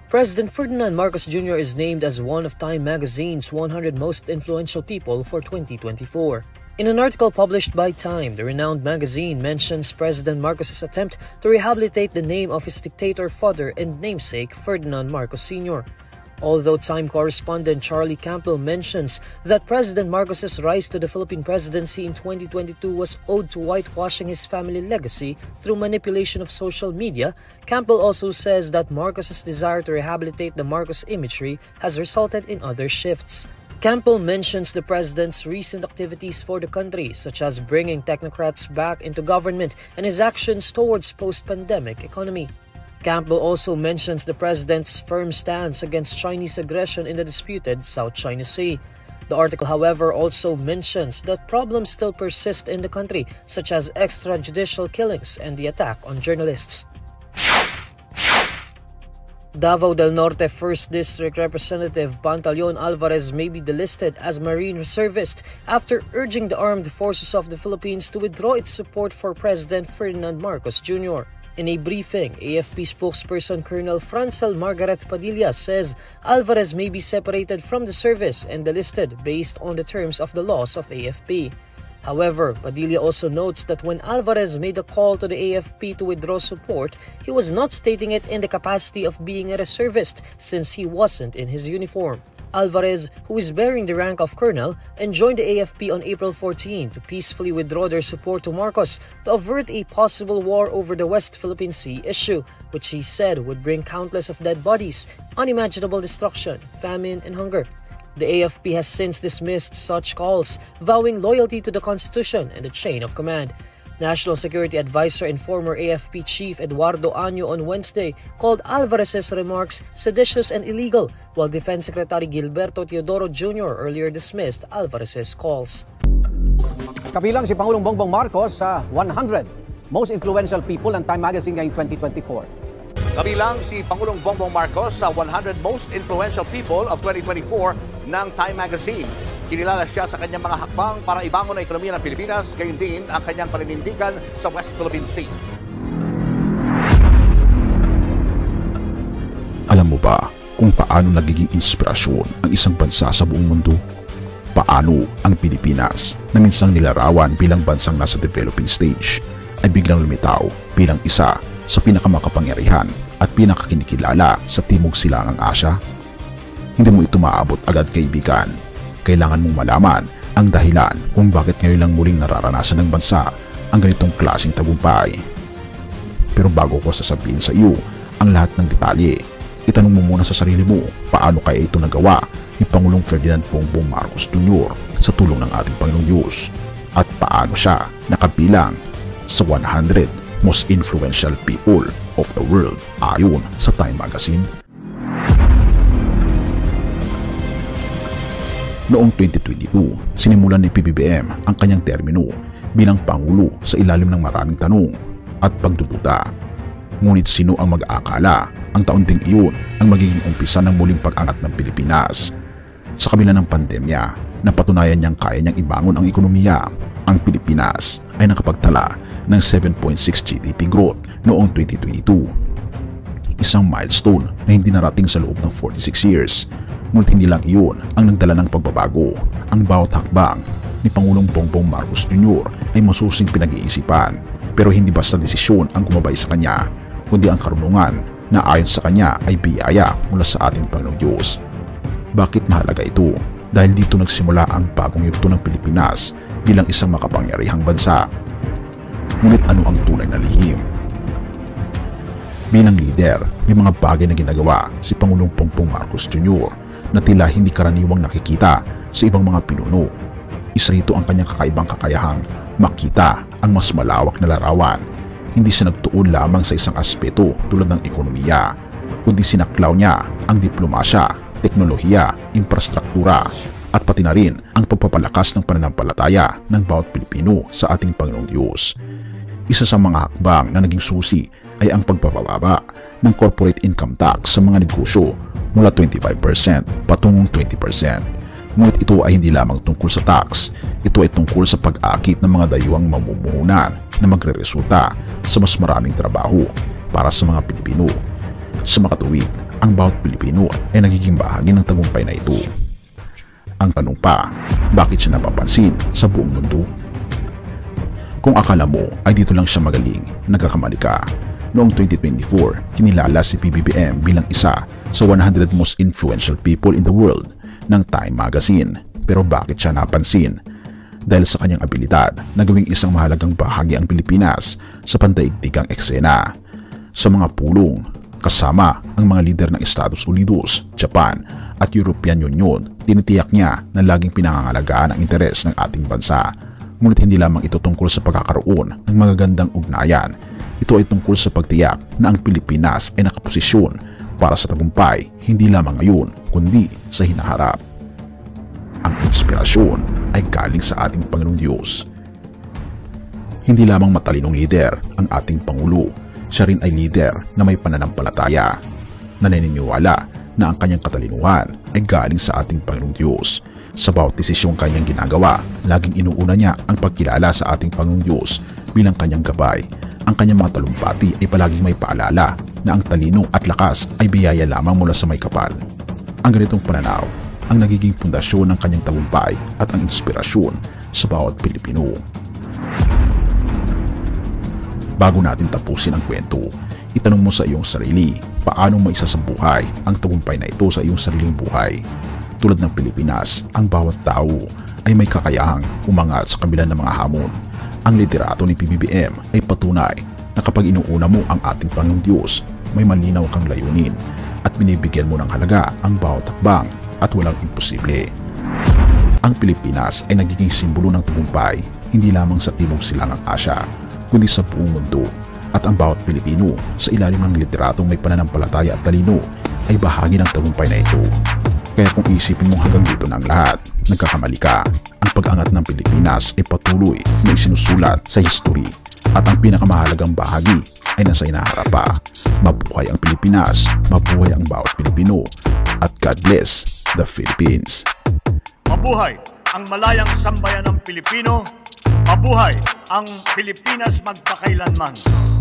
President Ferdinand Marcos Jr. is named as one of Time magazine's 100 most influential people for 2024. In an article published by Time, the renowned magazine mentions President Marcos's attempt to rehabilitate the name of his dictator father and namesake Ferdinand Marcos Sr. Although Time correspondent Charlie Campbell mentions that President Marcos's rise to the Philippine presidency in 2022 was owed to whitewashing his family legacy through manipulation of social media, Campbell also says that Marcos's desire to rehabilitate the Marcos imagery has resulted in other shifts. Campbell mentions the president's recent activities for the country, such as bringing technocrats back into government and his actions towards post-pandemic economy. Campbell also mentions the president's firm stance against Chinese aggression in the disputed South China Sea. The article, however, also mentions that problems still persist in the country, such as extrajudicial killings and the attack on journalists. Davao del Norte 1st District Representative Pantaleon Alvarez may be delisted as Marine Reservist after urging the Armed Forces of the Philippines to withdraw its support for President Ferdinand Marcos Jr. In a briefing, AFP spokesperson Colonel Francel Margaret Padilla says Alvarez may be separated from the service and delisted based on the terms of the laws of AFP. However, Padilla also notes that when Alvarez made a call to the AFP to withdraw support, he was not stating it in the capacity of being a reservist since he wasn't in his uniform. Alvarez, who is bearing the rank of colonel, and joined the AFP on April 14 to peacefully withdraw their support to Marcos to avert a possible war over the West Philippine Sea issue, which he said would bring countless of dead bodies, unimaginable destruction, famine, and hunger. The AFP has since dismissed such calls, vowing loyalty to the Constitution and the chain of command. National Security Advisor and former AFP Chief Eduardo Año on Wednesday called Alvarez's remarks seditious and illegal, while Defense Secretary Gilberto Teodoro Jr. earlier dismissed Alvarez's calls. Kabilang si Pangulong Bongbong Marcos sa 100 most influential people ng Time Magazine ngayong 2024. Kabilang si Pangulong Bongbong Marcos sa 100 most influential people of 2024 ng Time Magazine. Kinilala siya sa kanyang mga hakbang para ibangon ang ekonomiya ng Pilipinas, gayon din ang kanyang paninindigan sa West Philippine Sea. Alam mo ba kung paano nagiging inspirasyon ang isang bansa sa buong mundo? Paano ang Pilipinas na minsang nilarawan bilang bansang nasa developing stage ay biglang lumitaw bilang isa sa pinakamakapangyarihan at pinakakinikilala sa Timog Silangang Asya? Hindi mo ito maabot agad, kaibigan. Kailangan mong malaman ang dahilan kung bakit ngayon lang muling nararanasan ng bansa ang ganitong klaseng tagumpay. Pero bago ko sasabihin sa iyo ang lahat ng detalye, itanong mo muna sa sarili mo paano kaya ito nagawa ni Pangulong Ferdinand Bongbong Marcos Jr. sa tulong ng ating Panginoong Diyos, at paano siya nakabilang sa 100 most influential people of the world ayon sa Time Magazine. Noong 2022, sinimulan ni PBBM ang kanyang termino bilang Pangulo sa ilalim ng maraming tanong at pagdududa. Ngunit sino ang mag-aakala ang taon ding iyon ang magiging umpisa ng muling pag-angat ng Pilipinas? Sa kabila ng pandemya, napatunayan niyang kaya niyang ibangon ang ekonomiya. Ang Pilipinas ay nakapagtala ng 7.6 GDP growth noong 2022. Isang milestone na hindi narating sa loob ng 46 years. Ngunit hindi lang iyon ang nagdala ng pagbabago. Ang bawat hakbang ni Pangulong Bongbong Marcos Jr. ay masusing pinag-iisipan, pero hindi basta desisyon ang gumabay sa kanya, kundi ang karunungan na ayon sa kanya ay biyaya mula sa ating Panginoong Diyos. Bakit mahalaga ito? Dahil dito nagsimula ang bagong yugto ng Pilipinas bilang isang makapangyarihang bansa. Ngunit ano ang tunay na lihim? Bilang leader, may mga bagay na ginagawa si Pangulong Bongbong Marcos Jr. na tila hindi karaniwang nakikita sa ibang mga pinuno. Isa rito ang kanyang kakaibang kakayahang makita ang mas malawak na larawan. Hindi siya nagtuon lamang sa isang aspeto tulad ng ekonomiya, kundi sinaklaw niya ang diplomasya, teknolohiya, infrastruktura, at pati na rin ang pagpapalakas ng pananampalataya ng bawat Pilipino sa ating Panginoong Diyos. Isa sa mga hakbang na naging susi ay ang pagpapababa ng corporate income tax sa mga negosyo mula 25% patungong 20%. Ngunit ito ay hindi lamang tungkol sa tax, ito ay tungkol sa pag-akit ng mga dayuhang mamumuhunan na magreresulta sa mas maraming trabaho para sa mga Pilipino. Sa makatuwid, ang ang bawat Pilipino ay nagiging bahagi ng tagumpay na ito. Ang tanong pa, bakit siya napapansin sa buong mundo? Kung akala mo ay dito lang siya magaling, nagkakamali ka. Noong 2024, kinilala si PBBM bilang isa sa 100 most influential people in the world ng Time Magazine. Pero bakit siya napansin? Dahil sa kanyang abilidad na gawing isang mahalagang bahagi ang Pilipinas sa pandaigdigang eksena. Sa mga pulong, kasama ang mga lider ng Estados Unidos, Japan at European Union, tinitiyak niya na laging pinangangalagaan ang interes ng ating bansa. Ngunit hindi lamang ito tungkol sa pagkakaroon ng magagandang ugnayan. Ito ay tungkol sa pagtiyak na ang Pilipinas ay nakaposisyon para sa tagumpay, hindi lamang ngayon, kundi sa hinaharap. Ang inspirasyon ay galing sa ating Panginoong Diyos. Hindi lamang matalinong lider ang ating Pangulo, siya rin ay lider na may pananampalataya, na naniniwala na ang kanyang katalinuhan ay galing sa ating Panginoong Diyos. Sa bawat desisyong kanyang ginagawa, laging inuuna niya ang pagkilala sa ating Panginoong Diyos bilang kanyang gabay. Ang kanyang mga talumpati ay palaging may paalala na ang talino at lakas ay biyaya lamang mula sa may kapal. Ang ganitong pananaw ang nagiging pundasyon ng kanyang tagumpay at ang inspirasyon sa bawat Pilipino. Bago natin tapusin ang kwento, itanong mo sa iyong sarili, paano mo isasabuhay ang tagumpay na ito sa iyong sariling buhay? Tulad ng Pilipinas, ang bawat tao ay may kakayahang umangat sa kabila ng mga hamon. Ang liderato ni PBBM ay patunay na kapag inuuna mo ang ating Panginoong Diyos, may malinaw kang layunin at binibigyan mo ng halaga ang bawat takbang at walang imposible. Ang Pilipinas ay nagiging simbolo ng tagumpay hindi lamang sa Timog Silangang Asya, kundi sa buong mundo, at ang bawat Pilipino sa ilalim ng literatong may pananampalataya at talino ay bahagi ng tagumpay na ito. Kaya kung isipin mo hanggang dito na ang lahat, nagkakamali ka. Ang pag-angat ng Pilipinas ay patuloy na isinusulat sa history at ang pinakamahalagang bahagi ay nasa hinaharap pa. Mabuhay ang Pilipinas, mabuhay ang bawat Pilipino, at God bless the Philippines. Mabuhay ang malayang sambayan ng Pilipino, mabuhay ang Pilipinas magpakailanman.